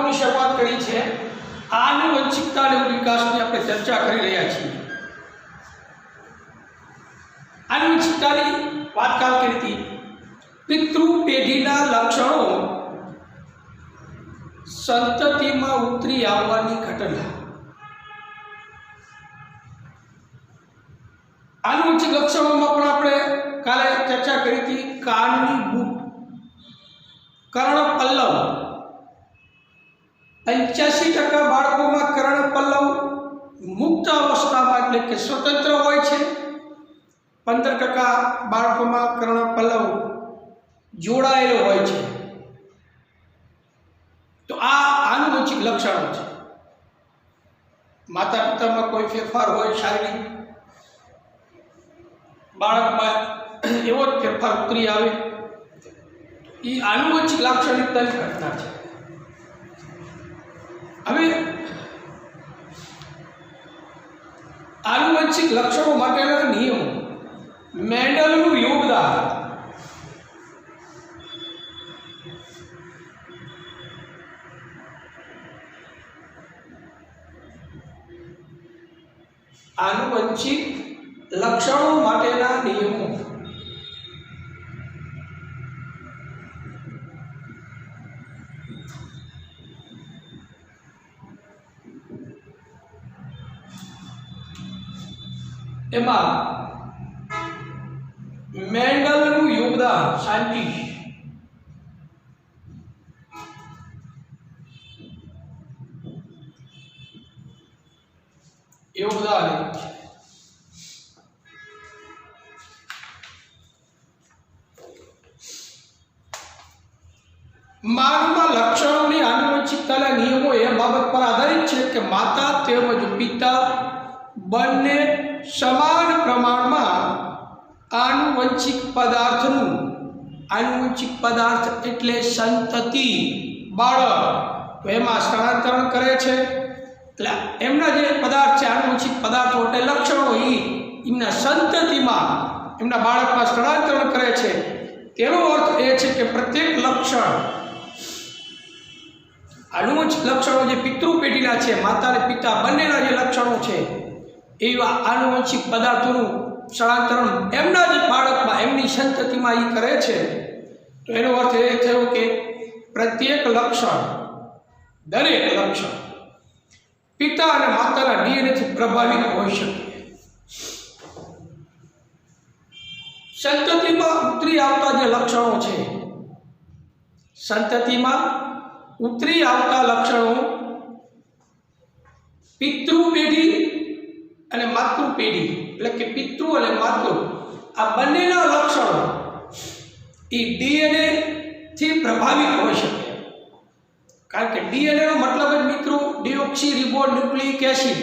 અગાઉની શરૂઆત કરી છે આનુવંશિકતા અને વિકાસની આપણે ચર્ચા કરી રહ્યા છીએ। આનુવંશિકતાની વાત કરી હતી। પિતૃ પેઢીના લક્ષણો સંતતિમાં ઉતરી આવવાની ઘટના। આનુવંશિક લક્ષણોમાં પણ આપણે કાલે ચર્ચા કરી હતી। કાનની બૂટ, કર્ણપલ્લવ, 85% બાળકોમાં કર્ણપલ્લવ મુક્ત અવસ્થામાં એટલે કે સ્વતંત્ર હોય છે। 15% બાળકોમાં કર્ણપલ્લવ જોડાયેલો હોય છે। તો આ આનુવંશિક લક્ષણો છે। માતા પિતામાં કોઈ ફેરફાર હોય શારીરિક, બાળકમાં એવો જ ફેરફાર ઉતરી આવે, એ આનુવંશિક લાક્ષણિકતાની ઘટના છે। હવે આનુવંશિક લક્ષણો માટેના નિયમો, મેન્ડલનું યોગદાન। આનુવંશિક લક્ષણો માટેના નિયમો। એમાં મેન્ડલનું યોગદાન, સાયન્ટિસ્ટ યોગદાન માનવમાં લક્ષણોની આનુવંશિકતાના નિયમો એ બાબત પર આધારિત છે કે માતા તેમજ પિતા બંને સમાન પ્રમાણમાં આનુવંશિક પદાર્થનું, આનુવંશિક પદાર્થ એટલે સંતતિ, બાળક, તો એમાં સ્થળાંતરણ કરે છે। એટલે એમના જે પદાર્થ છે આનુવંશિક પદાર્થો એટલે લક્ષણો, એમના સંતતિમાં, એમના બાળકમાં સ્થળાંતરણ કરે છે। તેનો અર્થ એ છે કે પ્રત્યેક લક્ષણ, આનુવંશિક લક્ષણો જે પિતૃ પેઢીના છે, માતા અને પિતા બંનેના જે લક્ષણો છે એવા આનુવંશિક પદાર્થોનું સ્થળાંતરણ એમના જ બાળકમાં, એમની સંતતિમાં એ કરે છે। તો એનો અર્થ એ થયો કે પ્રત્યેક લક્ષણ, દરેક લક્ષણ પિતા અને માતાના ડીએનએથી પ્રભાવિત હોઈ શકે। સંતતિમાં ઉતરી આવતા જે લક્ષણો છે, સંતતિમાં ઉતરી આવતા લક્ષણો પિતૃ પેઢી અને માતૃ પેઢી એટલે કે પિતૃ અને માતૃ આ બંનેના લક્ષણો એ ડીએનએ થી પ્રભાવિત હોઈ શકે। કારણ કે ડીએનએ નો મતલબ જ મિત્રો ડીઓક્સી રિબો ન્યુક્લિક એસિડ,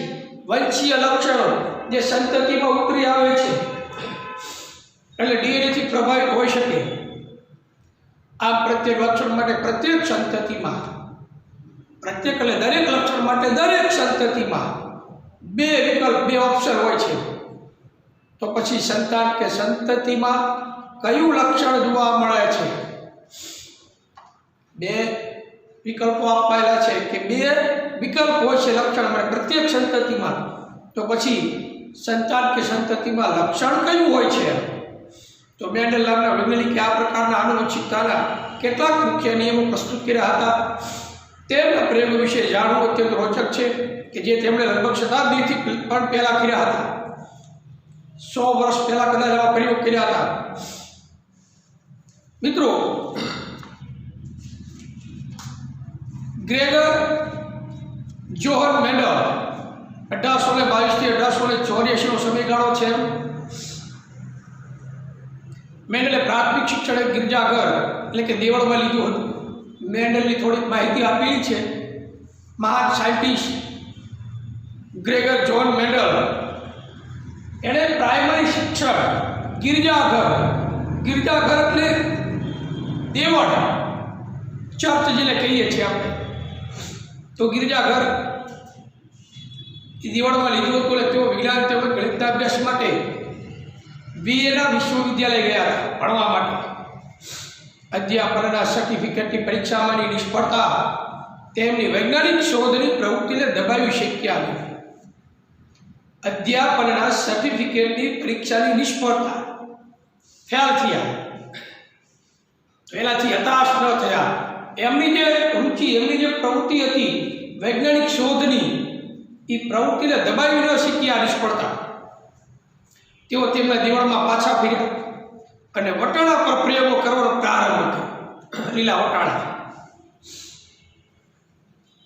વંશીય લક્ષણો જે સંતતિમાં ઉતરી આવે છે એટલે ડીએનએ થી પ્રભાવિત હોઈ શકે। આ પ્રત્યેક લક્ષણ માટે પ્રત્યેક સંતતિમાં, પ્રત્યેક એટલે દરેક લક્ષણ માટે દરેક સંતતિમાં બે વિકલ્પ, બે ઓપ્શન હોય છે। તો પછી સંતાન કે સંતતિમાં કયું લક્ષણ જોવા મળે છે? બે વિકલ્પો આપેલા છે કે બે વિકલ્પ હોય છે લક્ષણ માટે પ્રત્યેક સંતતિમાં। તો પછી સંતાન કે સંતતિમાં લક્ષણ કયું હોય છે? તો મેન્ડલ નામના વૈજ્ઞાનિકે આ પ્રકારના આનુવંશિકતાના કેટલાક મુખ્ય નિયમો પ્રસ્તુત કર્યા હતા। તેમના પ્રયોગો વિશે જાણવું અત્યંત રોચક છે કે જે તેમણે લગભગ શતાબ્દીથી પણ પહેલા કર્યા હતા। 100 વર્ષ પહેલા કદાચ આવા પ્રયોગ કર્યા હતા। મિત્રો, ગ્રેગર જોહન મેન્ડલ 1822 થી 1884 નો સમયગાળો છે। મેન્ડલે પ્રાથમિક શિક્ષણ એક ગિરજાઘર એટલે કે દેવળમાં લીધું હતું। મેન્ડલની થોડીક માહિતી આપેલી છે। મહાન સાયન્ટિસ્ટ ગ્રેગર જોહન મેન્ડલ એણે પ્રાઇમરી શિક્ષણ ગિરજાઘર, ગિરજાઘર એટલે દેવળ, ચર્ચ જેને કહીએ છીએ આપણે, તો ગિરજાઘર એ દેવળમાં લીધું હતું। એટલે તેઓ વિજ્ઞાન તેમજ ગણિતના અભ્યાસ માટે વિયેના વિશ્વવિદ્યાલય ગયા હતા ભણવા માટે। અધ્યાપનના સર્ટિફિકેટની પરીક્ષામાંની નિષ્ફળતા તેમની વૈજ્ઞાનિક શોધની પ્રવૃત્તિને દબાવી શક્યા નથી. અધ્યાપનના સર્ટિફિકેટની પરીક્ષાની નિષ્ફળતા, ફેલ થયા. એનાથી હતાશ ન થયા. એમની જે રુચિ, એમની જે પ્રવૃત્તિ હતી વૈજ્ઞાનિક શોધની, એ પ્રવૃત્તિને દબાવી ન શક્યા નિષ્ફળતા. તેઓ તેમના દિવાળમાં પાછા ફર્યા અને વટાણા પર પ્રયોગો કરવાનો પ્રારંભ કર્યો. લીલા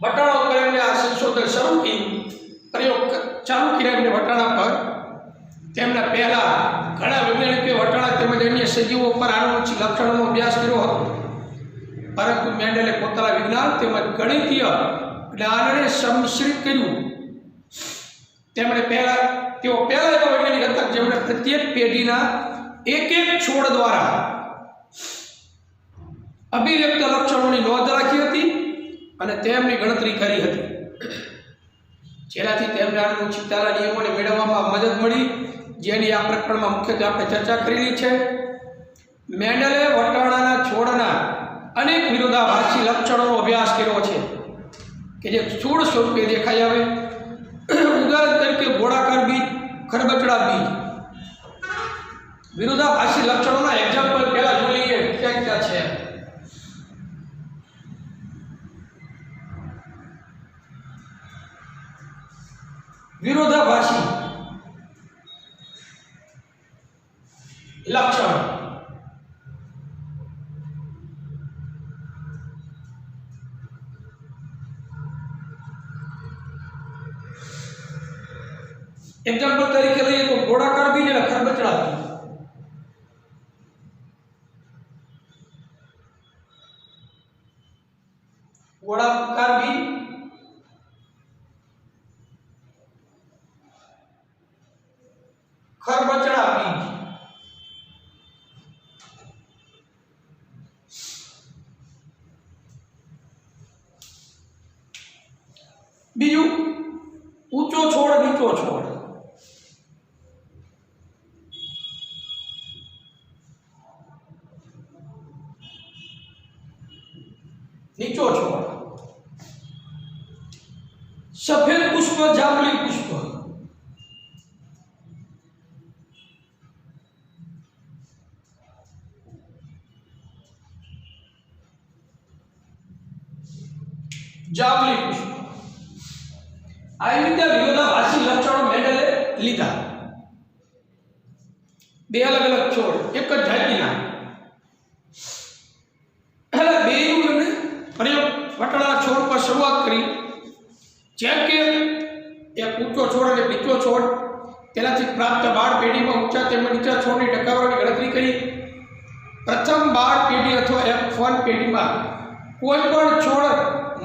વટાણા ઉપર એમને આ સંશોધન શરૂ કર્યું, પ્રયોગ ચાલુ કર્યા એમને વટાણા પર. તેમના પહેલા ઘણા વૈજ્ઞાનિકોએ વટાણા તેમજ અન્ય સજીવો પર આનુવંશિક લક્ષણોનો અભ્યાસ કર્યો હતો, પરંતુ મેન્ડલે પોતાના વિજ્ઞાન તેમજ ગણિતીય જ્ઞાનને સંમિશ્રિત કર્યું. તેઓ પહેલા એવા વૈજ્ઞાનિક હતા જેમણે પ્રત્યેક પેઢીના એક છોડ દ્વારા અભિવ્યક્ત લક્ષણોની નોંધ રાખી હતી અને તેમની ગણતરી કરી હતી, જેનાથી તેમને આનુવંશિકતાના નિયમોને મેળવવામાં મદદ મળી, જેની આ પ્રકરણમાં મુખ્યત્વે આપણે ચર્ચા કરેલી છે. મેન્ડલે વટાણાના છોડના અનેક વિરોધાભાસી લક્ષણોનો અભ્યાસ કર્યો છે કે જે છોડ સ્વરૂપે દેખાઈ આવે. ઉદાહરણ તરીકે ગોળાકાર બીજ, ખરબચડા બીજ. વિરોધાભાસી લક્ષણોના એક્ઝામ્પલ પહેલા જોઈ લઈએ ક્યાં ક્યાં છે. વિરોધાભાસી લક્ષણ. એક્ઝામ્પલ તરીકે લઈએ તો ગોળાકાર બીજ અને ખરબચડા બીજ. ગોળાકાર બીજ, ખરબચડા બીજ. બીજું ઊંચો છોડ, નીચો છોડ. નીચો છોડ. સફેદ પુષ્પ, જાંબલી પુષ્પ. જાંબલી પુષ્પ. આવી રીતે વિરોધાભાસી લક્ષણો મેન્ડલે લીધા. બે અલગ અલગ છોડ એક જ જાતિના. પ્રયોગ વટાણા છોડ પર શરૂઆત કરી. જેમ કે એક ઊંચો છોડ અને નીચો છોડ, તેનાથી પ્રાપ્ત બાળ પેઢીમાં ઊંચા તેમજ નીચા છોડની ટકાવારીની ગણતરી કરી. પ્રથમ બાળ પેઢી અથવા F1 પેઢીમાં કોઈ પણ છોડ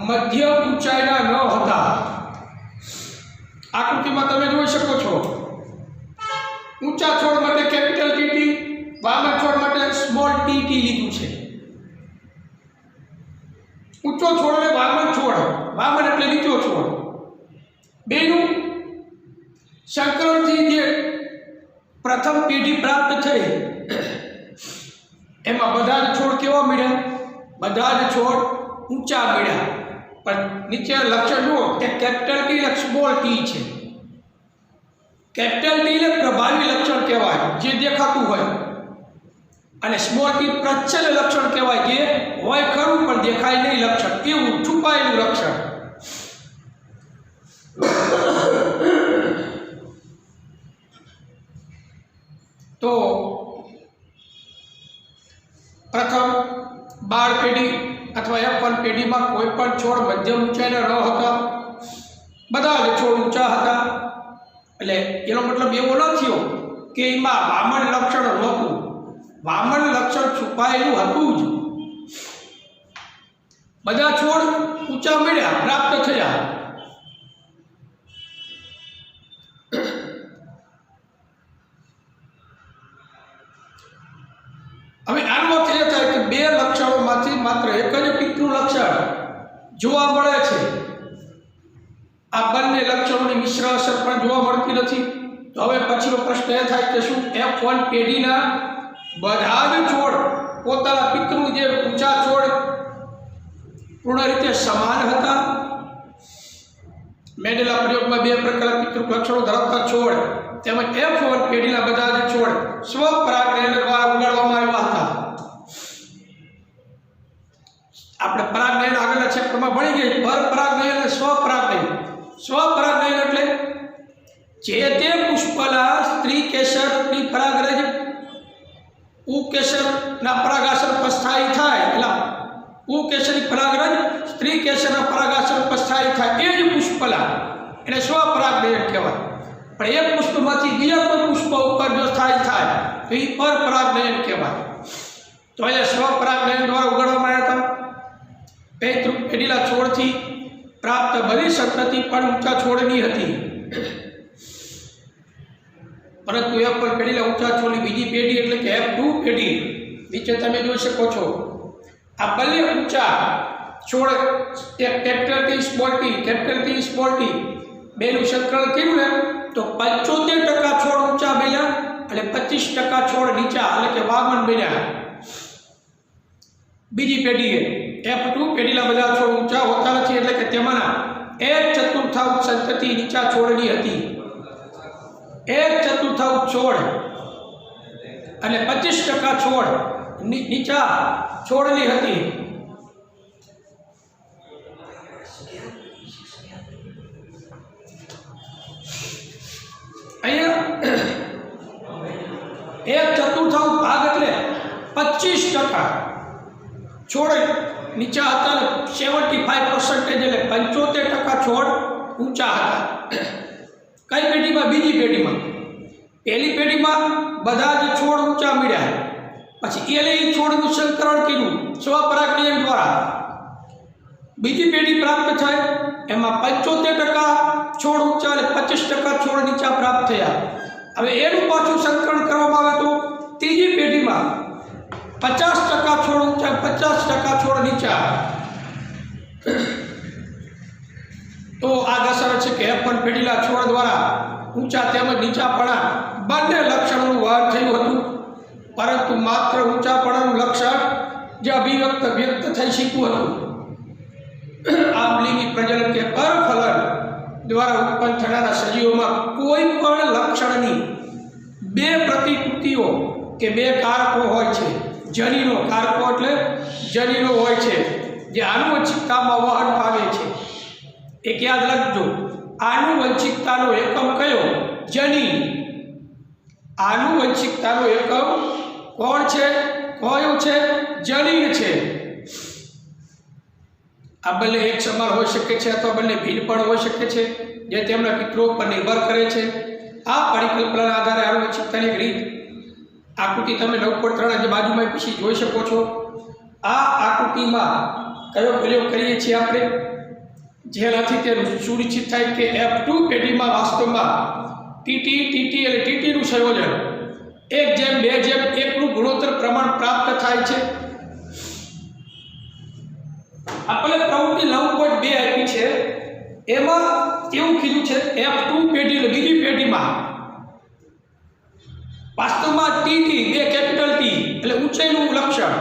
મધ્યમ ઊંચાઈના ન હતા. આકૃતિમાં તમે જોઈ શકો છો. ઊંચા છોડ માટે કેપિટલ ટી, વામન છોડ માટે સ્મોલ ટી લીધું છે. ઊંચો છોડ અને વામન છોડ, વામન એટલે નીચો છોડ, બેનું સંકરણથી જે પ્રથમ પેઢી પ્રાપ્ત થઈ એમાં બધા જ છોડ કેવા મળ્યા? બધા જ છોડ ઊંચા મળ્યા. પણ નીચે લક્ષણ જુઓ કે કેપિટલ ટી અને સ્મોલ ટી છે. કેપિટલ ટી એટલે પ્રભાવી લક્ષણ કહેવાય, જે દેખાતું હોય, અને સ્મોલ ટી પ્રચ્છન્ન લક્ષણ કહેવાય, જે હોય ખરું પણ દેખાય નહીં લક્ષણ, એવું છુપાયેલું લક્ષણ. તો પ્રથમ બાળ પેઢી અથવા F1 પેઢીમાં કોઈ પણ છોડ મધ્યમ ઊંચાઈના ન હતા, બધા જ છોડ ઊંચા હતા. એટલે એનો મતલબ એવો ન થયો કે એમાં વામન લક્ષણ નહોતું. વામન લક્ષણ છુપાયેલું હતું જ. બધા છોડ ઊંચા મળ્યા, પ્રાપ્ત થયા. હવે આનો અર્થ એ થાય કે બે લક્ષણોમાંથી માત્ર એક જ પિતૃ લક્ષણ જોવા મળે છે. આ બંને લક્ષણોની મિશ્ર અસર પણ જોવા મળતી નથી. તો હવે પછીનો પ્રશ્ન એ થાય કે શું F1 પેઢીના બધા જ છોડ પોતાના પિતૃ જે ઊંચા છોડ પૂર્ણ રીતે સમાન હતા. મેન્ડેલા પ્રયોગમાં 2 પ્રકારના પિતૃ લક્ષણો ધરાવતા છોડ તેમજ F1 પેઢીના બધા જ છોડ સ્વપરાગનયન દ્વારા ઉગાડવામાં આવ્યા હતા. આપણે પરાગનયન આગળના ચેપ્ટરમાં ભણી ગયા. પરપરાગનયન અને સ્વપરાગનયન. સ્વપરાગનયન એટલે જે તે પુષ્પના સ્ત્રી કેસરની પરાગરજ પુકેસરના પરાગાસર પર સ્થાયી થાય, એટલે પુકેસરની પરાગરજ સ્ત્રી કેસરના પરાગાસર પર સ્થાયી થાય એ જ પુષ્પલા એને સ્વપરાગનયન કહેવાય. પણ એક પુષ્પમાંથી બીજા કોઈ પુષ્પ ઉપર જો સ્થાયી થાય તો એ પરપરાગનયન કહેવાય. તો અહીંયા સ્વપરાગનયન દ્વારા ઉગાડવામાં આવ્યા હતા. પેઢીલા છોડથી પ્રાપ્ત બધી સંતતિ પણ ઊંચા છોડની હતી, પરંતુ F1 પેઢીલા ઊંચા છોડની બીજી પેઢી એટલે કે F2 પેઢી નીચે તમે જોઈ શકો છો. આ બંને ઊંચા છોડ capital T small t capital T small t બેનું સંકલન કર્યું ને તો 75% છોડ ઊંચા બન્યા અને 25% છોડ નીચા એટલે કે વામન બન્યા. બીજી પેઢીએ F2 પેઢીલા બધા છોડ ઊંચા હોતા નથી, એટલે કે તેમાંના 1/4 સંતતિ નીચા છોડની હતી. 1/4 છોડ અને 25% છોડ નીચા છોડની હતી. અહીંયા 1/4 ભાગ એટલે 25% છોડ નીચા હતા ને 75% એટલે 75% છોડ ઊંચા હતા. કઈ પેઢીમાં? બીજી પેઢીમાં. પહેલી પેઢીમાં બધા જ છોડ ઊંચા મળ્યા, પછી એ છોડનું સંકરણ કર્યું સ્વપરાગનયન દ્વારા. બીજી પેઢી પ્રાપ્ત થાય એમાં 75% છોડ ઊંચા અને 25% છોડ નીચા પ્રાપ્ત થયા. હવે એનું પાછું સંકરણ કરવામાં આવે તો ત્રીજી પેઢીમાં 50% છોડ ઊંચા, 50% છોડ નીચા. તો આ દર્શાવે છે કે F1 પેઢીલા છોડ દ્વારા ઊંચા તેમજ નીચાપણા બંને લક્ષણોનું વહન થયું હતું, પરંતુ માત્ર ઊંચાપણાનું લક્ષણ જે વ્યક્ત થઈ શક્યું હતું. આમલીની પ્રજનન કે પરફલન દ્વારા ઉત્પન્ન થનારા સજીવોમાં કોઈ પણ લક્ષણની 2 પ્રતિકૃતિઓ કે 2 કારકો હોય છે. જનીનો કારકો એટલે જનીનો હોય છે જે આનુવંશિકતામાં વહન પામે છે. એક યાદ રાખજો, આનુવંશિકતાનો એકમ કયો? જનીન. આનુવંશિકતાનો એકમ કોણ છે? કયો છે? જનીન છે. આ બંને એક સમાન હોઈ શકે છે અથવા બંને ભિન્ન પણ હોઈ શકે છે, જે તેમના પિતૃઓ પર નિર્ભર કરે છે. આ પરિકલ્પનાના આધારે આનુવંશિકતાની રીત આકૃતિ તમે 9.3 બાજુમાં પછી જોઈ શકો છો. આ આકૃતિમાં કયો પ્રયોગ કરીએ છીએ આપણે, જેનાથી તે સુનિશ્ચિત થાય કે F2 પેઢીમાં વાસ્તવમાં TT અને TTનું સંયોજન 1:2:1 ગુણોત્તર પ્રમાણ પ્રાપ્ત થાય છે. આપણે પ્રવૃત્તિ 9.2 આપી છે, એમાં એવું કીધું છે F2 પેઢી બીજી પેઢીમાં વાસ્તવમાં TT 2 કેપિટલ T એટલે ઊંચાઈનું લક્ષણ,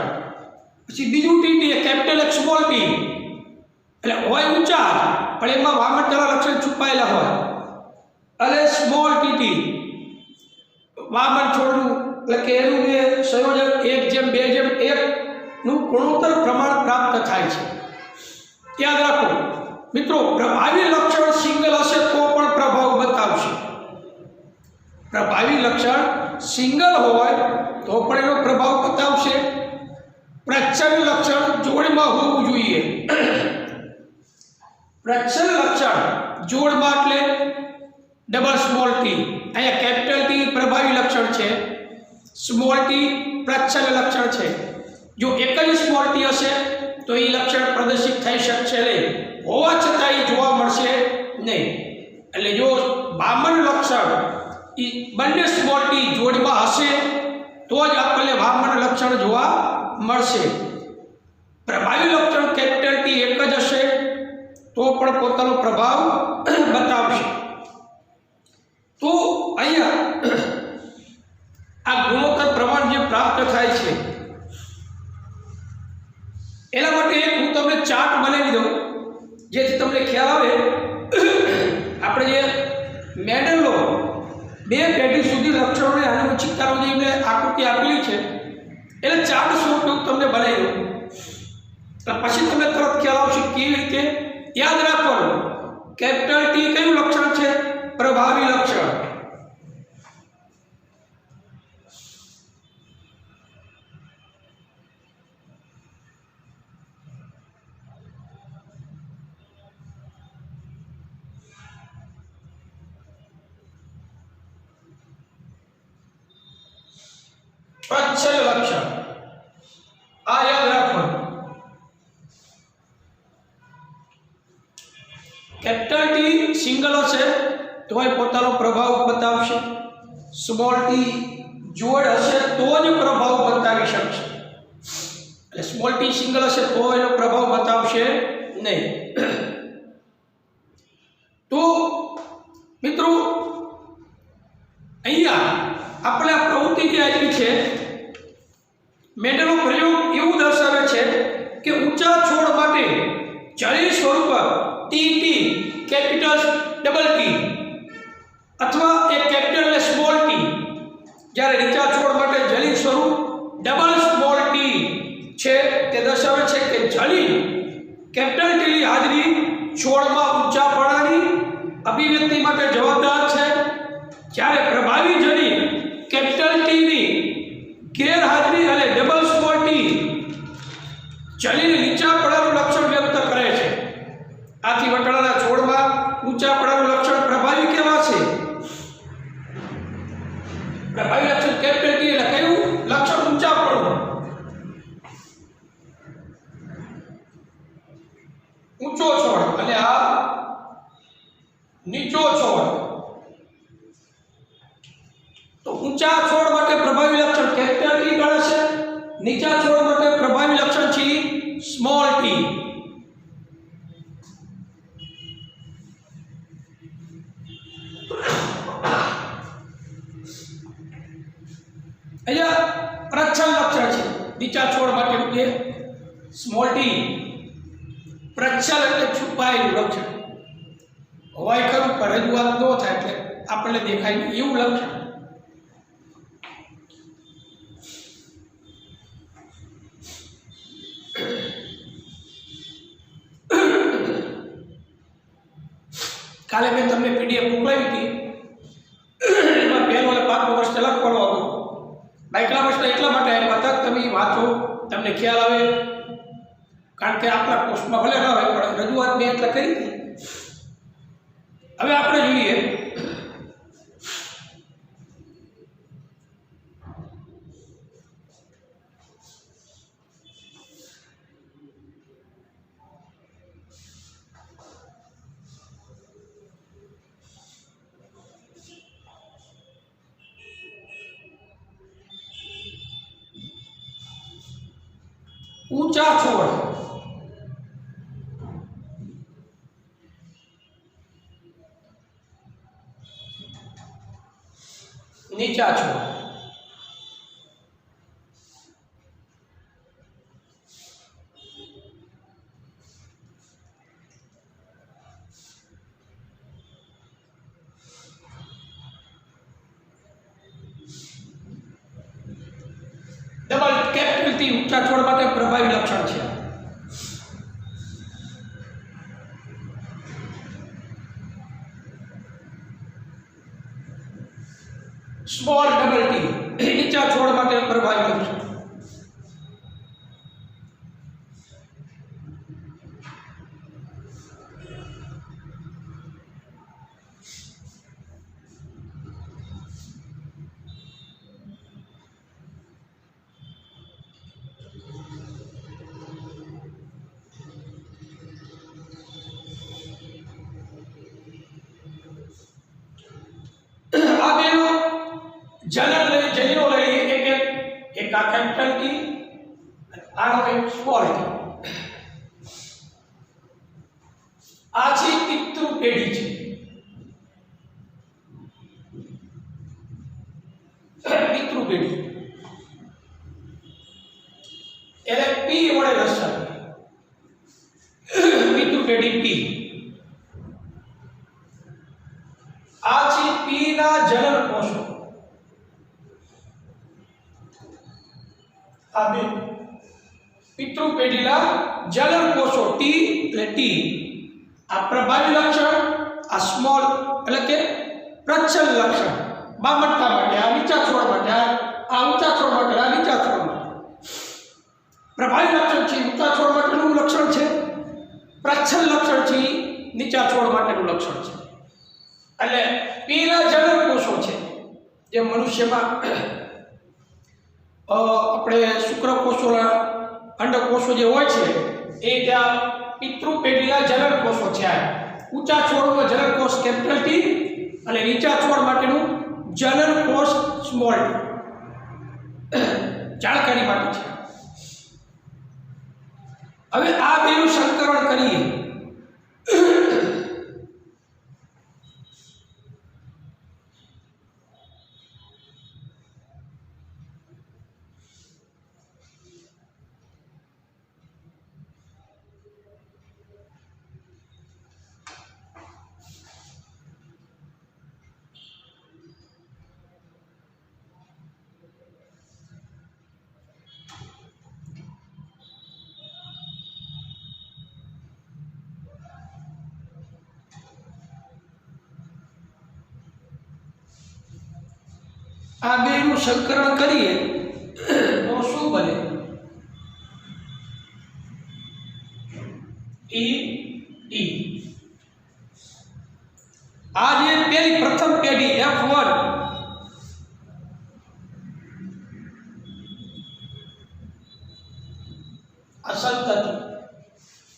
પછી બીજું TT એ કેપિટલ X સ્મોલ t એટલે હોય ઊંચા પણ એમાં વામનતાના લક્ષણ છુપાયેલા હોય, અને સ્મોલ TT વામન છોડનું એટલે કે એનું એ સંયોજન 1:2:1 નું ગુણોત્તર પ્રમાણ પ્રાપ્ત થાય છે. યાદ રાખો મિત્રો, પ્રભાવી લક્ષણ સિંગલ હશે તો પણ પ્રભાવ બતાવશે. પ્રભાવી લક્ષણ સિંગલ હોય તો પણ એનો પ્રભાવ બતાવશે. પ્રચ્છન્ન લક્ષણ જોડમાં હોવું જોઈએ. પ્રચ્છન્ન લક્ષણ જોડમાં એટલે ડબલ સ્મોલ t. અહીંયા કેપિટલ T પ્રભાવી લક્ષણ છે, સ્મોલ t પ્રચ્છન્ન લક્ષણ છે. જો એક જ સ્મોલ t હશે તો એ લક્ષણ પ્રદર્શિત થઈ શકશે નહીં, હોવા છતાં એ જોવા મળશે નહીં. એટલે જો વામન લક્ષણ એ બંને સ્મોલ t જોડમાં હશે તો જ આપણને વામન લક્ષણ જોવા મળશે. પ્રભાવી લક્ષણ કેપિટલ T એક જ હશે તો પણ પોતાનો પ્રભાવ બતાવશે. તો અહીંયા આ ગુણોત્તર પ્રમાણ જે પ્રાપ્ત થાય છે એના માટે એક હું તમને ચાર્ટ બનાવી દઉં જેથી તમને ખ્યાલ આવે આપણે જે મેડલો બે પેઢી સુધી લક્ષણોને આનુવંશિકતાનો જે મેં આકૃતિ આપેલી છે એટલે ચાર્ટ સ્વરૂપ તમને બનાવી દઉં પછી તમને તરત ખ્યાલ આવશે કેવી રીતે યાદ રાખવાનું કેપિટલ ટી કયું લક્ષણ છે પ્રભાવી લક્ષણ પ્રચ્છલ લક્ષણ આ યાદ રાખવાનું કેપિટલ ટી સિંગલ હશે તો એ પોતાનો પ્રભાવ બતાવશે સ્મોલ ટી જોડ હશે તો જ પ્રભાવ બતાવી શકશે એટલે સ્મોલ ટી સિંગલ હશે તો એનો પ્રભાવ બતાવશે નહીં તો મિત્રો અહીંયા આપણે આ પ્રવૃત્તિ જે આપી છે મેડલનો પ્રયોગ એવું દર્શાવે છે કે ઊંચા છોડ માટે જલીય સ્વરૂપ ટી કેપિટલ ડબલ ટી અથવા એક કેપિટલ અને સ્મોલ ટી જ્યારે નીચા છોડ માટે જલીય સ્વરૂપ ડબલ સ્મોલ ટી છે તે દર્શાવે છે કે જલીય કેપિટલ ટીની હાજરી છોડમાં ઊંચાપણાની અભિવ્યક્તિ માટે જવાબદાર છે જ્યારે પ્રભાવી જલીય કેપિટલ ટીની ગેરહાજરી અને ડબલ સ્મોલ ટી જલીય નીચાપણાનું લક્ષણ વ્યક્ત કરે છે આથી વટાણાના છોડમાં ઊંચાપણાનું લક્ષણ પ્રભાવી કહેવાશે પ્રભાવી લક્ષણ કેપિટલ ટી એટલે કયું લક્ષણ ઊંચાપણું ઊંચો છોડ અને આ નીચો છોડ તો ઊંચા છોડ માટે પ્રભાવી લક્ષણ કેપિટલ ટી ગણાશે નીચા છોડ માટે પ્રભાવી લક્ષણ છે સ્મોલ ટી અહીંયા પ્રચ્છલ લક્ષણ છે નીચા છોડ માટે જે સ્મોલ ટી પ્રચ્છલ એટલે છુપાયેલું લક્ષણ હોય ખરું પણ રજૂઆત ન થાય એટલે આપણને દેખાય એવું લક્ષણ કાલે મેં તમને પીડીએફ મોકલાવી હતી એમાં પહેલો અને પાંચમો પ્રશ્ન લખવાનો હતો બાકીના પ્રશ્ન એટલા માટે આપ્યા હતા તમે વાંચો તમને ખ્યાલ આવે કારણ કે આપણા પોસ્ટમાં ભલે ન હોય પણ રજૂઆત મેં એટલે કરી હતી હવે આપણે જોઈએ ઊંચા છોડ નીચા છોડ ડબલ કેપિટલ ટી ઊંચા છોડ માટે પ્રભાવી લક્ષણ છે સ્મોલ ડબલ ટી નીચા છોડ માટે પ્રભાવી લક્ષણ જલીનો લઈએ એક આ કેપિટલ ટી આનો એક સ્મોલ ટી આ છે પિતૃ પેઢી છે પિતૃ પેઢી એટલે પી વડે દર્શાવીએ પેઢી પી આ છે પી ના જનન કોષો આ બે પિતૃ પેઢીના જનન કોષો ટી એટલે ટી આ પ્રભાવી લક્ષણ આ સ્મોલ એટલે કે પ્રચ્છલ લક્ષણ બામણતા માટે આ નીચા છોડ માટે આ ઊંચા છોડ માટે આ નીચા છોડ માટે પ્રભાવી લક્ષણ છે ઊંચા છોડ માટેનું લક્ષણ છે પ્રચ્છલ લક્ષણ છે નીચા છોડ માટેનું લક્ષણ છે એટલે પીના જનન કોષો છે જે મનુષ્યમાં આપણે શુક્રકોષોના અંડકોષો જે હોય છે એ ત્યાં પિતૃ પેઢીના જનન કોષો છે આ ઊંચા છોડનો જનન કોષ કેપિટલ ટી અને નીચા છોડ માટેનું જનન કોષ સ્મોલ ટી જાણકારી માટે છે હવે આ બેનું સંકરણ કરીએ આ બેનું સંકરણ કરીએ તો શું બને ઈ ઈ આ જે પેલી પ્રથમ પેઢી F1 આ સંતતિ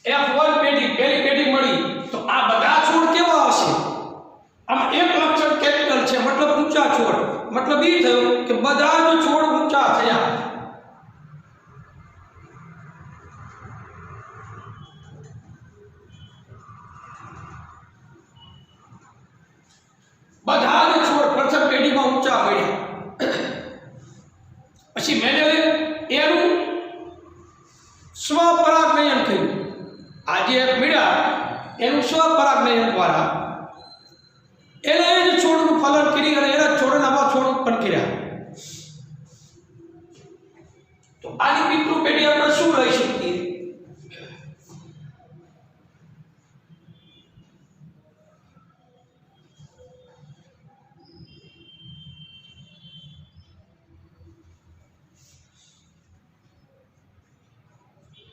F1 પેઢી પેલી પેઢી મળી તો આ બધા છોડ કેવા હશે આમ એક લક્ષણ કેપિટલ છે મતલબ ઊંચા છોડ मतलब ये थयो कि બધા જ છોડ ઊંચા થયા બધા જ છોડ પ્રથમ પેઢીમાં ઊંચા મળ્યા પછી મેન્ડલે એનું સ્વપરાગનયન કર્યું આજે મળ્યા એનું સ્વપરાગનયન દ્વારા એને જ છોડનું ફલન કરી અને એના છોડ નવા છોડ ઉત્પન્ન કર્યા તો આની પિતૃ પેઢી આપણે શું લઈ શકીએ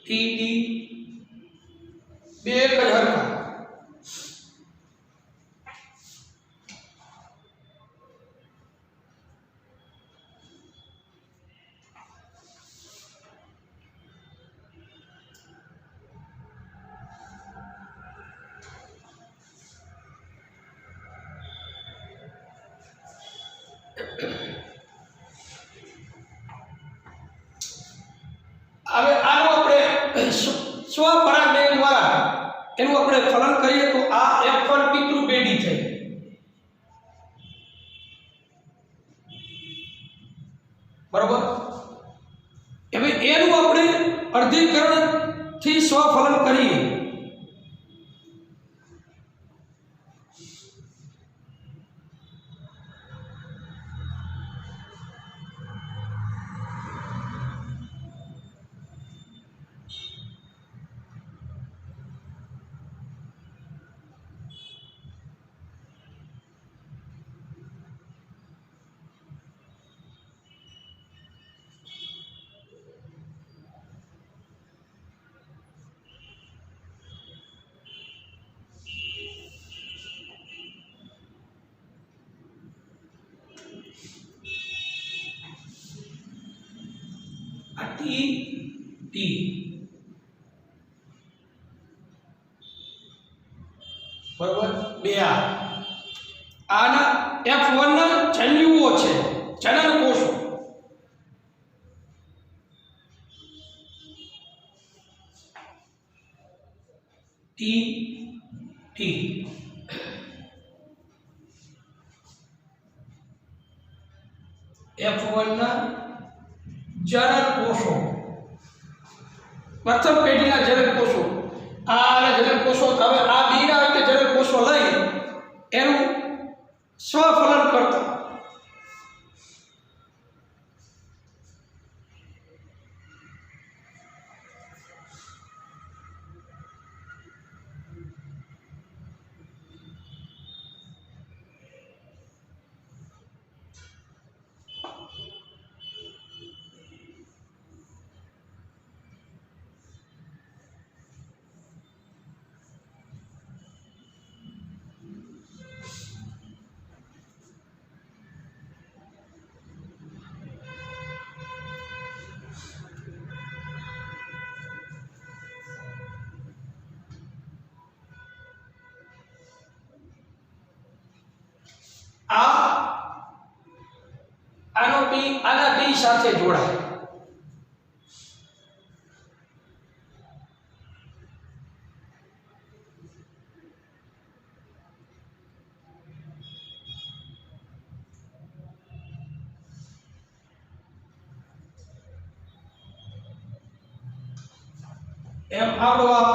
ટી બે જ હરખા હવે આનો આપણે સ્વપરાગનયન દ્વારા એનું આપણે ફલન કરીએ તો આ F1 પિતૃ પેઢી થઈ બરોબર હવે એનું આપણે અર્ધીકરણ થી સ્વફલન કરીએ टी टी बराबर बे आना F1 ना जन्युओ छे जनन कोषो टी टी F1 ना जनन कोषो प्रथम पेढ़ीना जनन कोषो आ जनन कोषो આ આનો ડી આના ડી સાથે જોડાય. એમ આવડો આ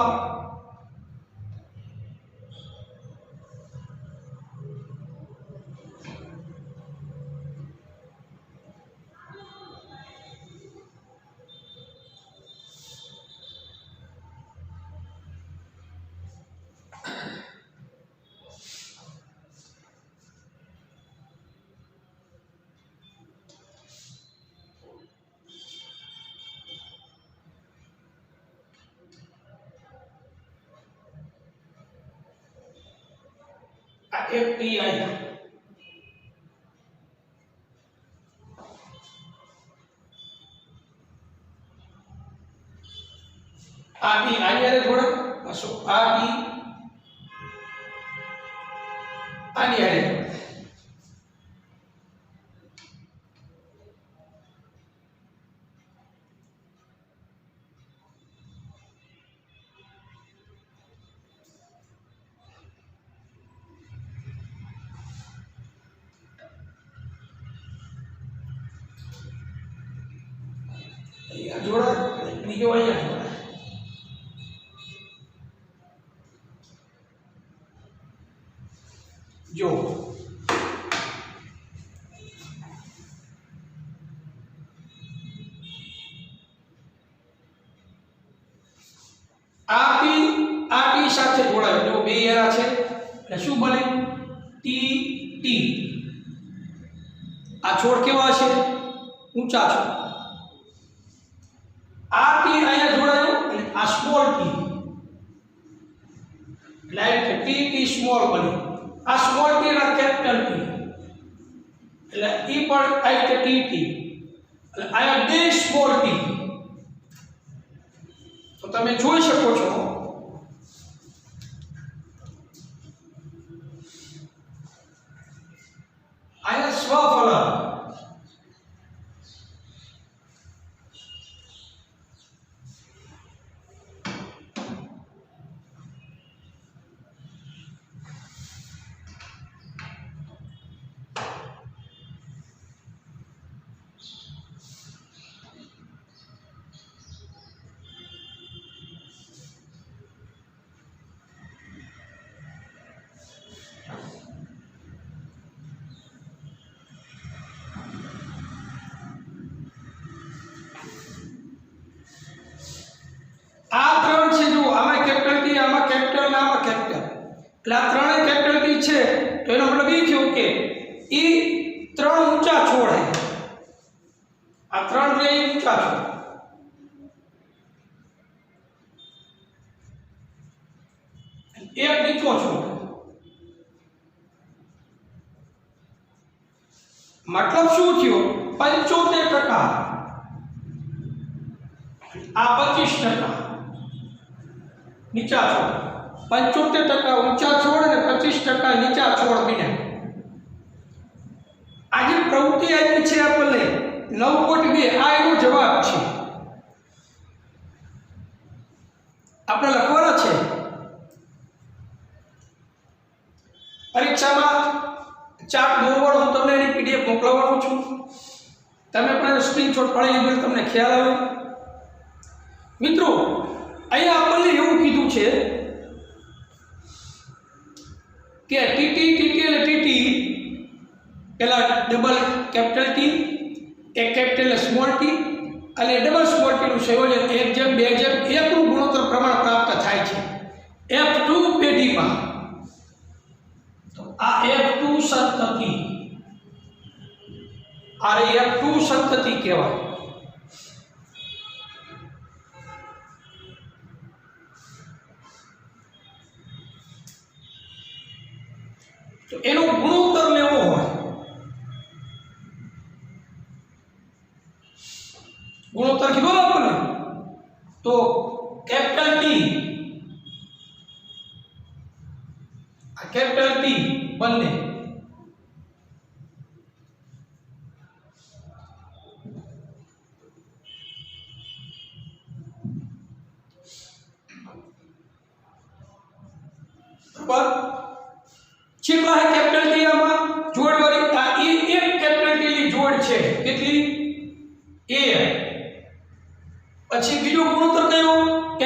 એક ટી આઈ આ ડી આની જોડે બસો આ ડી આની આને जोड़ा बीजो અહીંયા જોડા જો આ ટી સાથે જોડાય જો બે એરા છે એટલે શું બને ટી ટી આ છોડ કેવા છે ઊંચા છે આ ટી અહીંયા જોડાયો અને આ small T like T T small બની આ સ્મોલ ટી ના કેપિટલ ટી એટલે ઈ પણ આ રીતે ટી ટી એટલે આયા બે સ્મોલ ટી તો તમે જોઈ શકો છો આયા સ્વફલક આ ત્રણ છે જો આમાં કેપિટલ ટી આમાં કેપિટલ અને આમાં કેપિટલ એટલે આ ત્રણે કેપિટલ ટી છે તો એનો મતલબ એ થયો કે ઈ ત્રણ ઊંચા છોડ છે આ ત્રણ રે ઊંચા છોડ એક નીચો છોડ मतलब શું થયો 75% આ 25% નીચા છોડ 75% ઊંચા છોડ અને 25% નીચા છોડ બન્યા આજે પ્રવૃત્તિ આપી છે આપણને 9.2 આ એનો જવાબ છે આપણે લખવાનો છે પરીક્ષામાં ચાર્ટ દોરવાનો હું તમને એની પીડીએફ મોકલવાનો છું તમે પણ સ્ક્રીનશોટ પાડી લીધો તમને ખ્યાલ આવે મિત્રો અહીંયા આપણને એવું કીધું છે કે ટીટી ટીટી એટલે ટીટી પેલા ડબલ કેપિટલ ટી એક કેપિટલ સ્મોલ ટી અને ડબલ સ્મોલ ટી નું સંયોજન 1:2:1 નું ગુણોત્તર પ્રમાણ પ્રાપ્ત થાય છે F2 પેઢીમાં તો આ F2 સંતતિ આ F2 સંતતિ કહેવાય તો એનો ગુણોત્તર લેવો હોય ગુણોત્તર કીધો આપણને તો કેપિટલ ટી આ કેપિટલ ટી બંને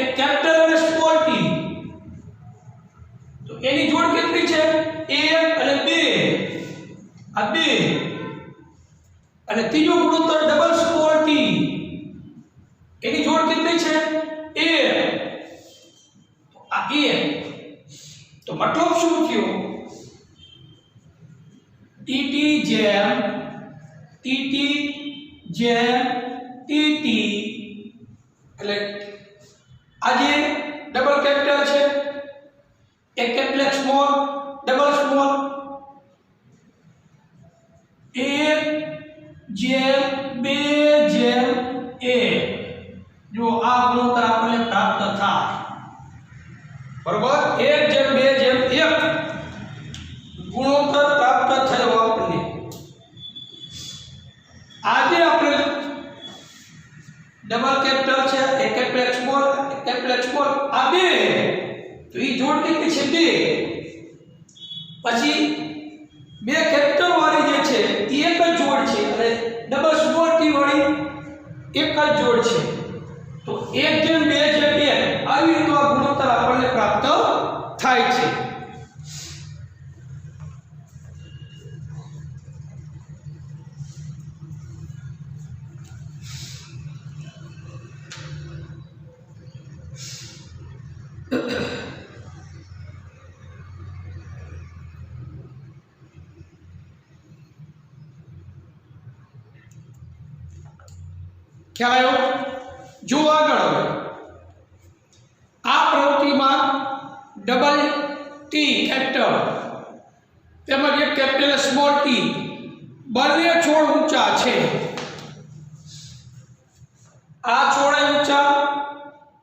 એક કેપિટલ અને સ્મોલ ટી, તો એની જોડ કેટલી છે? 1 અને 2, આ 2, અને ત્રીજો ગુણોત્તર ડબલ સ્મોલ ટી, એની જોડ કેટલી છે? 1, તો આ 1, તો મતલબ શું થયો? ટીટી જેમ ટીટી, એટલે આ જે ડબલ કેપિટલ છે, એક કેપિટલ એક સ્મોલ, ડબલ સ્મોલ, 1 જેમ 2 જેમ 1, જો આ ગુણોત્તર આપણને પ્રાપ્ત થાય, બરોબર? 1 જેમ 2 જેમ 1 ગુણોત્તર પ્રાપ્ત થયો આપણને. આજે આપણે ડબલ કેપિટલ છે, એક કેપિટલ એક સ્મોલ, એક કેપિટલ એક સ્મોલ, આ 2, તો એ જોડ કેટલી છે? 2. પછી 2 કેપિટલ વાળી જે છે એ એક જ જોડ છે, અને ડબલ સ્મોલ ટી વાળી એક જ જોડ છે, તો 1 જેમ 2 જેમ 1 આવી રીતે આ ગુણોત્તર આપણને પ્રાપ્ત થાય છે. ખ્યાલ આવ્યો? જો આગળ હવે આ પ્રવૃત્તિમાં ડબલ ટી કેપિટલ તેમજ એક કેપિટલ સ્મોલ ટી બંને છોડ ઊંચા છે. આ છોડ ઊંચા,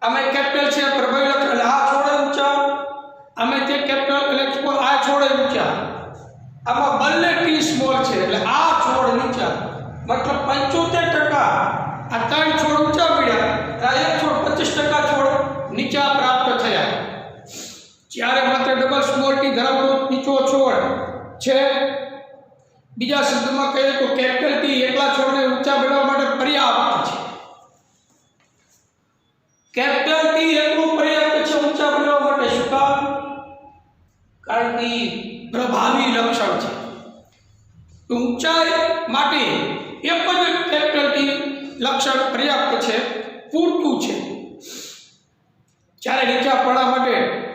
અમે કેપિટલ છે પ્રભાવી લક્ષણ, એટલે આ છોડ ઊંચા, અમે તે કેપિટલ એટલે સ્મોલ, આ છોડ ઊંચા, આમાં બંને ટી સ્મોલ છે, એટલે આ છોડ નીચા, મતલબ 75% આ 3 છોડ ઊંચા પડ્યા, આ એક છોડ 25% છોડ નીચા પ્રાપ્ત થયા. જ્યારે માત્ર ડબલ સ્મોલ ટી ધરાવતો નીચો છોડ છે, બીજા શબ્દમાં કહીએ તો કેપિટલ ટી એકલા છોડને ઊંચા બનાવવા માટે પર્યાપ્ત છે. કેપિટલ ટી એકલું પર્યાપ્ત છે ઊંચા બનાવવા માટે. શું કામ? કારણ કે પ્રભાવી લક્ષણ છે. ઊંચાઈ માટે એક જ કેપિટલ ટી લક્ષણ પર્યાપ્ત છે, પૂરતું છે. જ્યારે નીચા પડવા માટે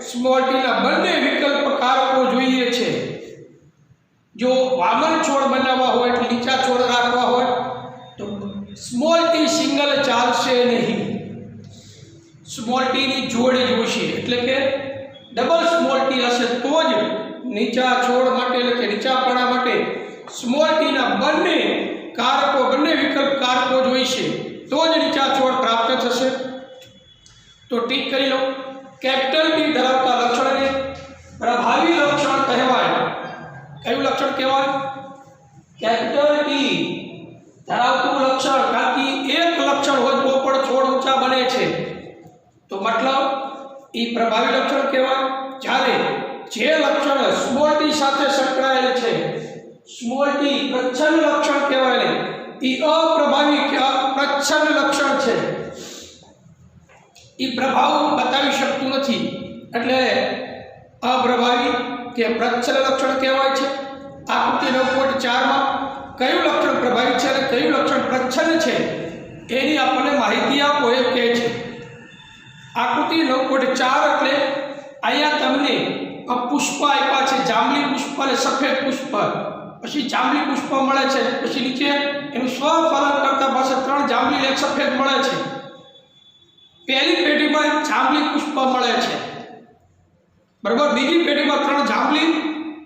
સ્મોલ ટી ના બંને વિકલ્પ કારકો જોઈએ છે. જો વામન છોડ બનાવવા હોય એટલે નીચા છોડ રાખવા હોય તો સ્મોલ ટી સિંગલ ચાલશે નહીં, સ્મોલ ટી ની જોડી જોઈશે, એટલે કે ડબલ સ્મોલ ટી હશે તો જ નીચા છોડ માટે એટલે કે નીચા પડવા માટે સ્મોલ ટી ના બંને કારકો, બંને વિકલ્પ કારકો જોઈશે તો જ નીચા છોડ પ્રાપ્ત થશે. તો ટીક કરી લો. કેપિટલ ટી ધરાવતા લક્ષણને પ્રભાવી લક્ષણ કહેવાય. કયું લક્ષણ કહેવાય? કેપિટલ ટી ધરાવતું લક્ષણ. કારણ કે એક લક્ષણ હોય તો પણ છોડ ઊંચા બને છે, તો મતલબ એ પ્રભાવી લક્ષણ કહેવાય. જ્યારે જે લક્ષણ સ્મોલ ટી સાથે સંકળાયેલ છે, સ્મોલ ટી પ્રચ્છન્ન લક્ષણ કહેવાય, એ અપ્રભાવી કે પ્રચ્છન્ન લક્ષણ છે, એ પ્રભાવ બતાવી શકતું નથી, એટલે અપ્રભાવી કે પ્રચ્છન્ન લક્ષણ કહેવાય છે. આકૃતિ 9.4 માં કયું લક્ષણ પ્રભાવી છે અને કયું લક્ષણ પ્રચ્છન્ન છે એની આપણને માહિતી આપો એમ કહે છે. આકૃતિ 9.4 એટલે અહીંયા તમને પુષ્પ આપ્યા છે, જાંબલી પુષ્પ અને સફેદ પુષ્પ, પછી જાંબલી પુષ્પ મળે છે, પછી નીચે એનું સ્વફલન કરતા પાસે 3 જાંબલી એક સફેદ મળે છે. પહેલી પેઢીમાં જાંબલી પુષ્પ મળે છે, બરાબર. બીજી પેઢીમાં 3 જાંબલી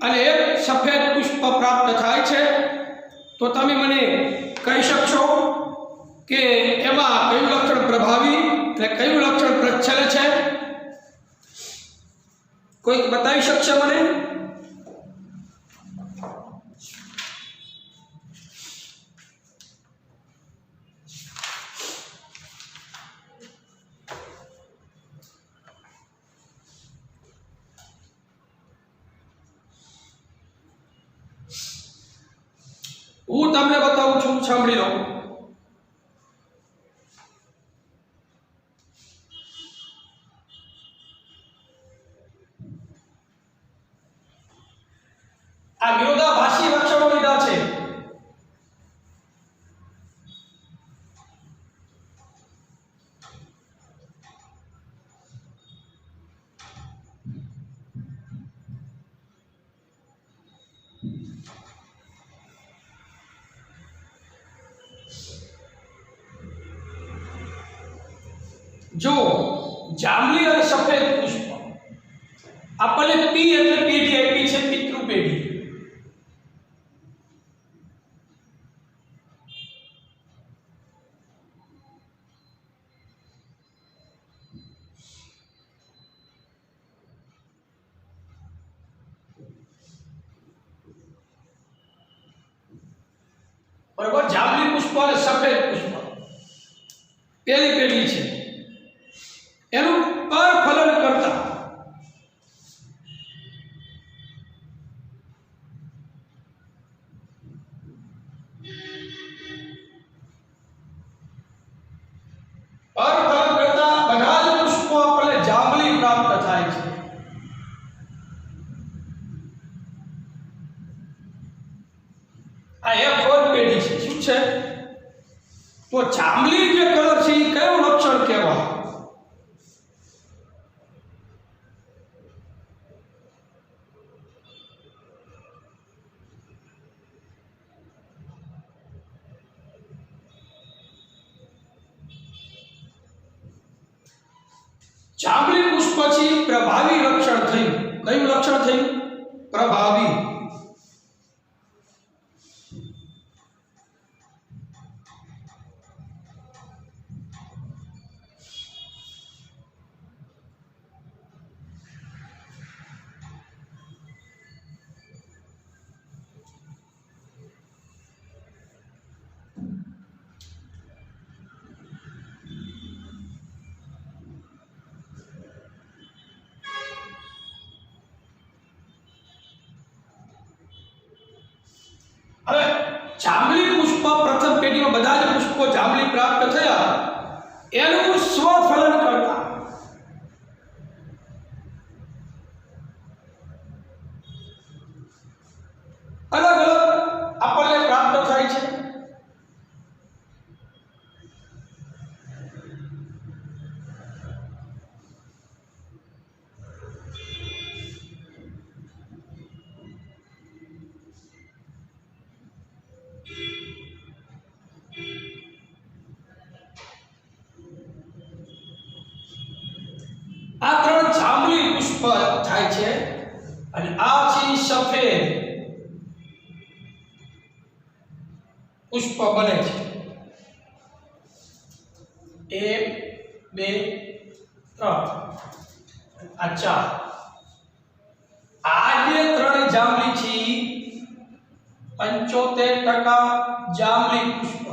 અને એક સફેદ પુષ્પ પ્રાપ્ત થાય છે. તો તમે મને કહી શકશો કે એમાં કયું લક્ષણ પ્રભાવી અને કયું લક્ષણ પ્રચ્છન્ન છે? કોઈ બતાવી શકશે મને? હું તમને બતાવું છું, સાંભળી લો. આ વિરોધાભાસી લક્ષણો લીધા છે. જો જાંબલી અને સફેદ પુષ્પ આપણને પી એટલે પેઢી આપી છે, પિતૃ પેઢી. બરાબર. જાંબલી પુષ્પ અને સફેદ પુષ્પ પહેલી પેઢી છે. એનું પરફલન કરતા બધા જ પુષ્પો આપણને જાંબલી પ્રાપ્ત થાય છે. આ F1 પેઢી છે. શું છે? તો જાંબલી જે કલર છે એ કયું લક્ષણ કહેવાય? જાંબલી પુષ્પ પછી પ્રભાવી લક્ષણ થયું. કયું લક્ષણ થયું? પ્રભાવી. હવે જાંબલી પુષ્પ પ્રથમ પેઢીમાં બધા જ પુષ્પો જાંબલી પ્રાપ્ત થયા, એનું સ્વફલન કરતા અલગ અલગ આપણને પ્રાપ્ત થાય છે. આ ત્રણ જાંબલી પુષ્પ થાય છે અને આ છે સફેદ પુષ્પ બને છે. 1 2 3 આ 4. આ જે ત્રણ જાંબલી છે 75% જાંબલી પુષ્પ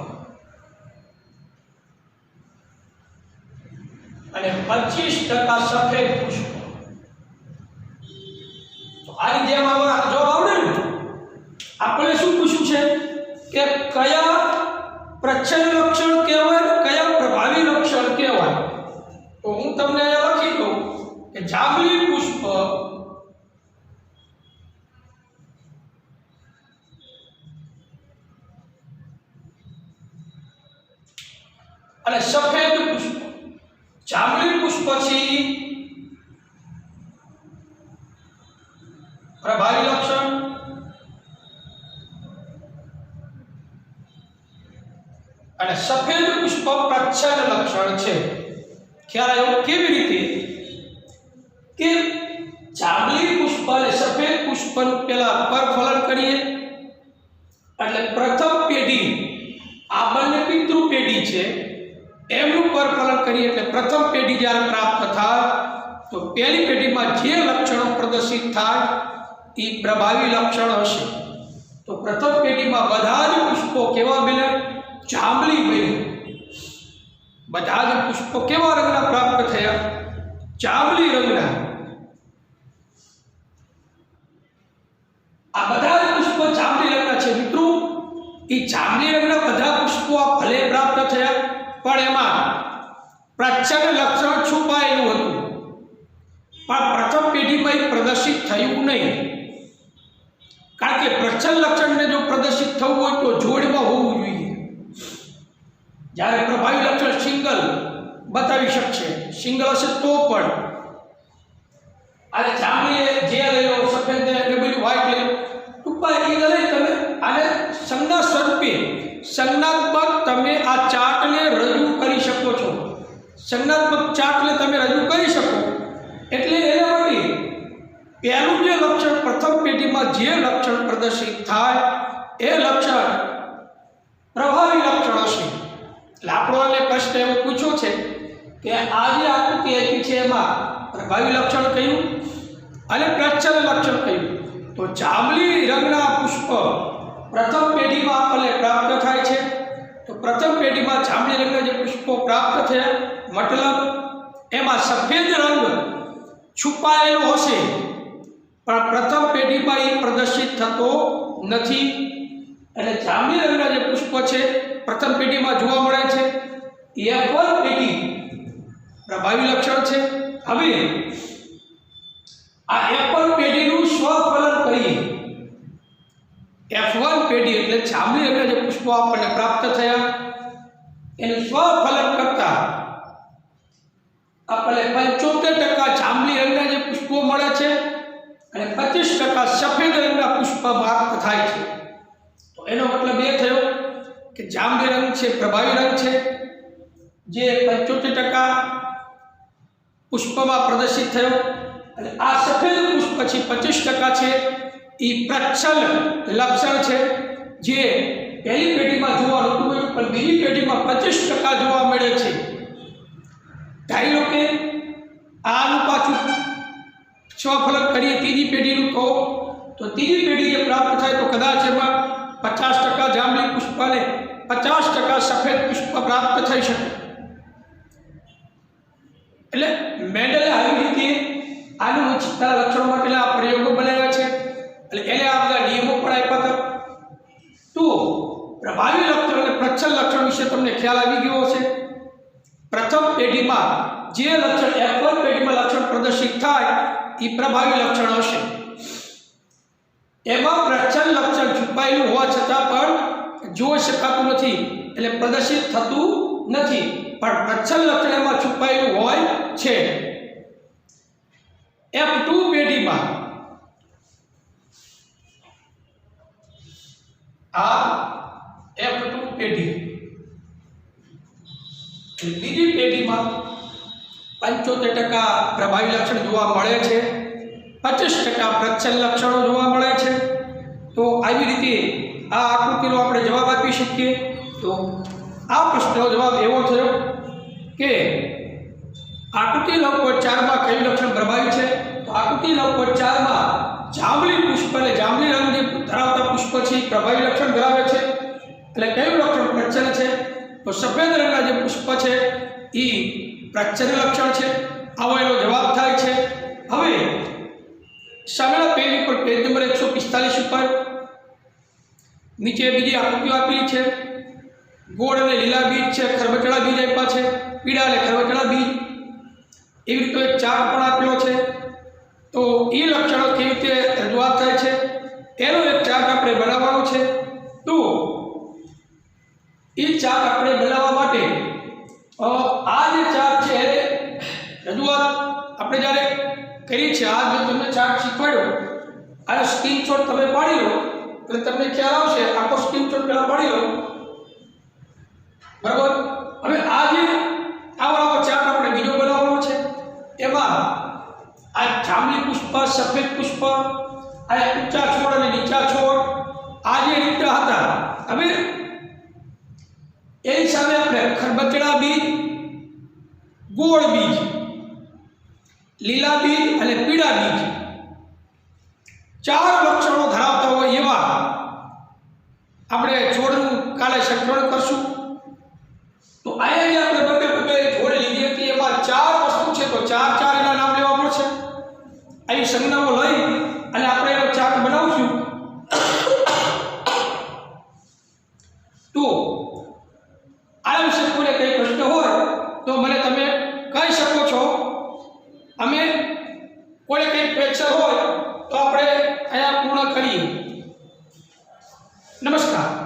અને 25% સફેદ પુષ્પ. તો આની જેમ આપણે જવાબ આવડે ને, આપણે શું પૂછ્યું છે કે કયા પ્રચ્છન્ન લક્ષણ કહેવાય, કયા પ્રભાવી લક્ષણ કહેવાય? તો હું તમને લખી દઉં કે જાંબલી પુષ્પ અને સફેદ પુષ્પ. જાંબલી પુષ્પ પછી પ્રભાવી લક્ષણ અને સફેદ પુષ્પ પ્રચ્છન્ન લક્ષણ છે. ખ્યાલ આવ્યો? કેવી રીતે કે જાંબલી પુષ્પ અને સફેદ પુષ્પનું પહેલા પરફલન કરીએ એટલે પ્રથમ પેઢી આ બંને પિતૃ પેઢી છે, એમનું પરફલન કરીએ એટલે પ્રથમ પેઢી જ્યારે પ્રાપ્ત થાય તો પહેલી પેઢીમાં જે લક્ષણો પ્રદર્શિત થાય એ પ્રભાવી લક્ષણ હશે. તો પ્રથમ પેઢીમાં બધા જ પુષ્પો કેવા બન્યા? જાંબલી બન્યા. બધા જ પુષ્પો કેવા રંગના પ્રાપ્ત થયા? જાંબલી રંગના. આ બધા જ પુષ્પો જાંબલી રંગના છે. મિત્રો, એ જાંબલી રંગના બધા પુષ્પો ભલે પ્રાપ્ત થયા પણ એમાં પ્રચ્છન્ન લક્ષણ છુપાયેલું હતું, પણ પ્રથમ પેઢીમાં એ પ્રદર્શિત થયું નહીં. કારણ કે પ્રચ્છન્ન લક્ષણને જો પ્રદર્શિત થવું હોય તો જોડમાં હોવું જોઈએ. જ્યારે પ્રભાવી લક્ષણ સિંગલ બતાવી શકશે, સિંગલ હશે તો પણ. આજે જાંબલી જે લઈ લો, સફેદ ડબલ્યુ વ્હાઇટ લઈ લો, ટૂંકમાં એ લઈ તમે આને સંજ્ઞા સ્વરૂપે સંજ્ઞાત્મક તમે આ ચાર્ટને રજૂ કરી શકો છો. સંજ્ઞાત્મક ચાર્ટને તમે રજૂ કરી શકો એટલે એના માટે પહેલું જે લક્ષણ પ્રથમ પેઢીમાં જે લક્ષણ પ્રદર્શિત થાય એ લક્ષણ પ્રભાવી લક્ષણ હશે. એટલે આપણને પ્રશ્ન એવો પૂછ્યો છે કે આ જે આકૃતિ આપી છે એમાં પ્રભાવી લક્ષણ કયું અને પ્રચ્છન્ન લક્ષણ કયું? તો જાંબલી રંગના પુષ્પ પ્રથમ પેઢીમાં આપણને પ્રાપ્ત થાય છે. તો પ્રથમ પેઢીમાં જાંબલી રંગના જે પુષ્પો પ્રાપ્ત થયા, મતલબ એમાં સફેદ રંગ છુપાયેલો હશે પણ પ્રથમ પેઢીમાં એ પ્રદર્શિત થતો નથી. એટલે જાંબલી રંગના જે પુષ્પ છે પ્રથમ પેઢીમાં જોવા મળે છે. F1 પેઢી પ્રભાવી લક્ષણ છે. હવે આ F1 પેઢીનું સ્વફલન કરીએ. F1 પેઢી એટલે જાંબલી રંગના જે પુષ્પો આપણને પ્રાપ્ત થયા એનું સ્વફલન કરતા આપણને 75% જાંબલી રંગના જે પુષ્પો મળે છે અને 25% સફેદ રંગના પુષ્પ પ્રાપ્ત થાય છે. તો એનો મતલબ એ થયો કે જાંબલી રંગ છે પ્રભાવી રંગ છે, જે 75% પુષ્પમાં પ્રદર્શિત થયો, અને આ સફેદ પુષ્પ પછી 25% છે એ પ્રચ્છન્ન લક્ષણ છે, જે પહેલી પેઢીમાં જોવા નહોતું મળ્યું પણ બીજી પેઢીમાં 25% જોવા મળે છે. ધારી લો કે આનું પાછું સ્વફલન કરીએ ત્રીજી પેઢીનું કહો તો ત્રીજી પેઢી જે પ્રાપ્ત થાય તો કદાચ એમાં 50% જાંબલી પુષ્પ અને 50% સફેદ પુષ્પ પ્રાપ્ત થઈ શકે. એટલે મેન્ડલે આવી રીતે આનુવંશિકતા લક્ષણો માટેના પ્રયોગો બનાવ્યા છે. એટલે એને આ બધા નિયમો પણ આપ્યા હતા. તો પ્રભાવી લક્ષણ અને પ્રચ્છન્ન લક્ષણ વિશે તમને ખ્યાલ આવી ગયો છે. પ્રથમ પેઢીમાં જે લક્ષણ F1 પેઢીમાં લક્ષણ પ્રદર્શિત થાય એ પ્રભાવી લક્ષણ હશે. એમાં પ્રચ્છન્ન લક્ષણ છુપાયેલું હોવા છતાં પણ જોઈ શકાતું નથી એટલે પ્રદર્શિત થતું નથી, પણ પ્રચ્છન્ન લક્ષણ એમાં છુપાયેલું હોય છે. F2 પેઢીમાં આ F2 પેઢી બીજી પેઢીમાં 75% પ્રભાવી લક્ષણ જોવા મળે છે, 25% પ્રચ્છન્ન લક્ષણો જોવા મળે છે. તો આવી રીતે આ આકૃતિનો આપણે જવાબ આપી શકીએ. તો આ પ્રશ્નનો જવાબ એવો થયો કે આકૃતિ 9.4માં કયું લક્ષણ પ્રભાવી છે? તો આકૃતિ 9.4માં જાંબલી પુષ્પ અને જાંબલી રંગ જે ધરાવતા પુષ્પ છે એ પ્રભાવી લક્ષણ ધરાવે છે. એટલે કયું લક્ષણ પ્રચ્છન્ન છે? તો સફેદ રંગના જે પુષ્પ છે એ પ્રચ્છન્ન લક્ષણ છે. આવો એનો જવાબ થાય છે. હવે સામેના પેજ ઉપર પેજ નંબર 145 ઉપર નીચે બીજી આકૃતિઓ આપેલી છે. ગોળ અને લીલા બીજ છે, ખરબચડા બીજ આપ્યા છે, પીળા અને ખરબચડા બીજ. એવી રીતે એક ચાર્ટ પણ આપેલો છે. તો એ લક્ષણો કેવી રીતે રજૂઆત થાય છે એનો એક ચાર્ટ આપણે બનાવવાનો છે. તો એ ચાર્ટ આપણે બનાવવા માટે આ જે ચાર્ટ છે એને રજૂઆત આપણે જ્યારે કરીએ છીએ, આ જો તમને ચાર્ટ શીખવાડ્યો આનો સ્ક્રીનશોટ તમે પાડી લો એટલે તમને ખ્યાલ આવશે. આખો સ્ક્રીનશોટ પહેલાં પાડી લો, બરાબર. હવે આ જે આવો ચાર્ટ આપણે બીજો બનાવવાનો છે. એમાં આ જાંબલી પુષ્પ, સફેદ પુષ્પ, આ ઊંચા છોડ અને નીચા છોડ આ જે રીતે હતા, હવે એની સામે આપણે ખરબચડા બીજ, ગોળ બીજ, લીલા બીજ અને પીળા બીજ 4 લક્ષણો ધરાવતા હોય એવા આપણે છોડનું કાલે સંકલન કરશું. તો અહીંયા જે આપણે બે છોડ લીધી હતી એમાં 4 વસ્તુ છે, તો 4 એના નામ લેવા પડશે. આવી સંજ્ઞાઓ લઈ અને આપણે એનો ચાર્ટ બનાવશું. તો આ વિશે કોઈને કંઈ પ્રશ્ન હોય તો મને તમે કહી શકો છો. અમે કોઈ કંઈ પ્રેક્ષર હોય તો આપણે અહીંયા પૂર્ણ કરીએ. નમસ્કાર.